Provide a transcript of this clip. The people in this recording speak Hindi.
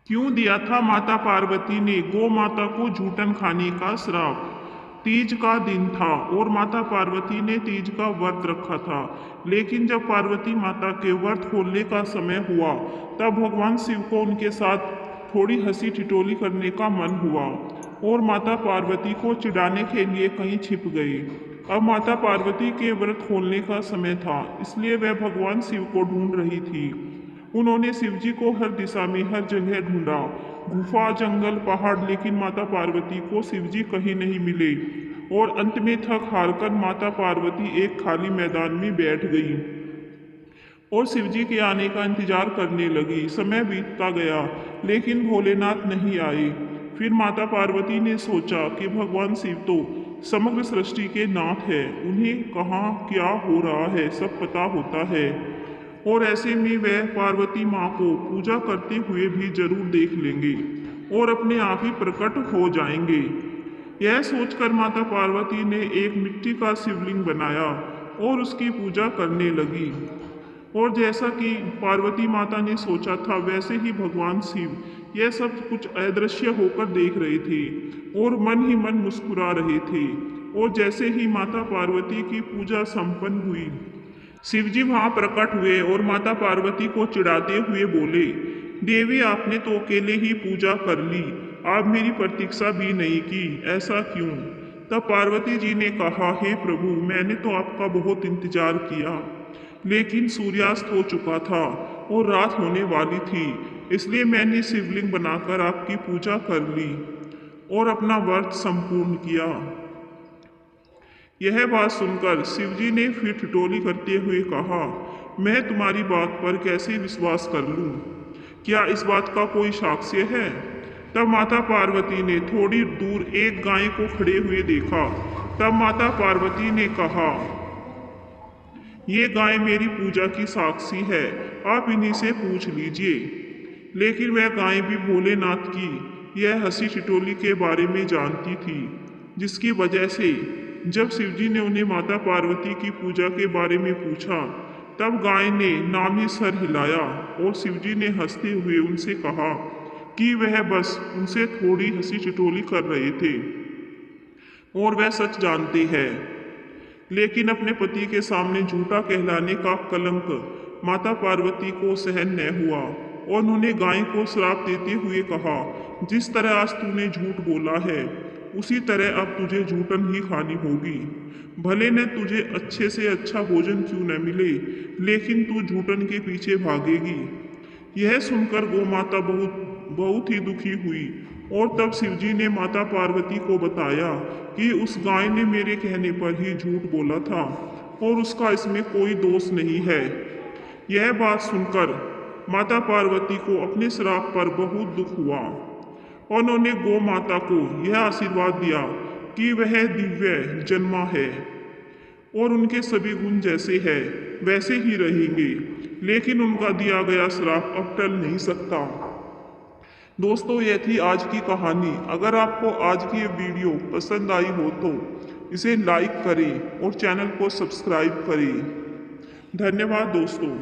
क्यों दिया था माता पार्वती ने गौ माता को जूठन खाने का श्राप। तीज का दिन था और माता पार्वती ने तीज का व्रत रखा था। लेकिन जब पार्वती माता के व्रत खोलने का समय हुआ तब भगवान शिव को उनके साथ थोड़ी हंसी ठिठोली करने का मन हुआ और माता पार्वती को चिढ़ाने के लिए कहीं छिप गई। अब माता पार्वती के व्रत खोलने का समय था, इसलिए वह भगवान शिव को ढूंढ रही थी। उन्होंने शिवजी को हर दिशा में हर जगह ढूंढा, गुफा जंगल पहाड़, लेकिन माता पार्वती को शिवजी कहीं नहीं मिले। और अंत में थक हारकर माता पार्वती एक खाली मैदान में बैठ गई और शिवजी के आने का इंतजार करने लगी। समय बीतता गया लेकिन भोलेनाथ नहीं आए। फिर माता पार्वती ने सोचा कि भगवान शिव तो समग्र सृष्टि के नाथ है, उन्हें कहाँ क्या हो रहा है सब पता होता है और ऐसे में वह पार्वती माँ को पूजा करते हुए भी जरूर देख लेंगे और अपने आप ही प्रकट हो जाएंगे। यह सोचकर माता पार्वती ने एक मिट्टी का शिवलिंग बनाया और उसकी पूजा करने लगी। और जैसा कि पार्वती माता ने सोचा था वैसे ही भगवान शिव यह सब कुछ अदृश्य होकर देख रहे थे और मन ही मन मुस्कुरा रहे थे। और जैसे ही माता पार्वती की पूजा संपन्न हुई, शिवजी वहां प्रकट हुए और माता पार्वती को चिढ़ाते हुए बोले, देवी आपने तो अकेले ही पूजा कर ली, आप मेरी प्रतीक्षा भी नहीं की, ऐसा क्यों। तब पार्वती जी ने कहा, हे प्रभु मैंने तो आपका बहुत इंतजार किया, लेकिन सूर्यास्त हो चुका था और रात होने वाली थी, इसलिए मैंने शिवलिंग बनाकर आपकी पूजा कर ली और अपना व्रत संपूर्ण किया। यह बात सुनकर शिवजी ने फिर ठिठोली करते हुए कहा, मैं तुम्हारी बात पर कैसे विश्वास कर लूं? क्या इस बात का कोई साक्ष्य है? तब माता पार्वती ने थोड़ी दूर एक गाय को खड़े हुए देखा। तब माता पार्वती ने कहा, ये गाय मेरी पूजा की साक्षी है, आप इन्हीं से पूछ लीजिए। लेकिन वह गाय भी भोलेनाथ की यह हंसी ठिठोली के बारे में जानती थी, जिसकी वजह से जब शिवजी ने उन्हें माता पार्वती की पूजा के बारे में पूछा तब गाय ने नामी सर हिलाया और शिवजी ने हंसते हुए उनसे कहा कि वह बस उनसे थोड़ी हंसी ठिठोली कर रहे थे और वह सच जानते हैं। लेकिन अपने पति के सामने झूठा कहलाने का कलंक माता पार्वती को सहन न हुआ और उन्होंने गाय को श्राप देते हुए कहा, जिस तरह आज तूने झूठ बोला है उसी तरह अब तुझे झूठन ही खानी होगी। भले न तुझे अच्छे से अच्छा भोजन क्यों न मिले, लेकिन तू झूठन के पीछे भागेगी। यह सुनकर गौ माता बहुत बहुत ही दुखी हुई और तब शिवजी ने माता पार्वती को बताया कि उस गाय ने मेरे कहने पर ही झूठ बोला था और उसका इसमें कोई दोष नहीं है। यह बात सुनकर माता पार्वती को अपने श्राप पर बहुत दुख हुआ और उन्होंने गौ माता को यह आशीर्वाद दिया कि वह दिव्य जन्मा है और उनके सभी गुण जैसे है वैसे ही रहेंगे, लेकिन उनका दिया गया श्राप अब टल नहीं सकता। दोस्तों यह थी आज की कहानी। अगर आपको आज की ये वीडियो पसंद आई हो तो इसे लाइक करें और चैनल को सब्सक्राइब करें। धन्यवाद दोस्तों।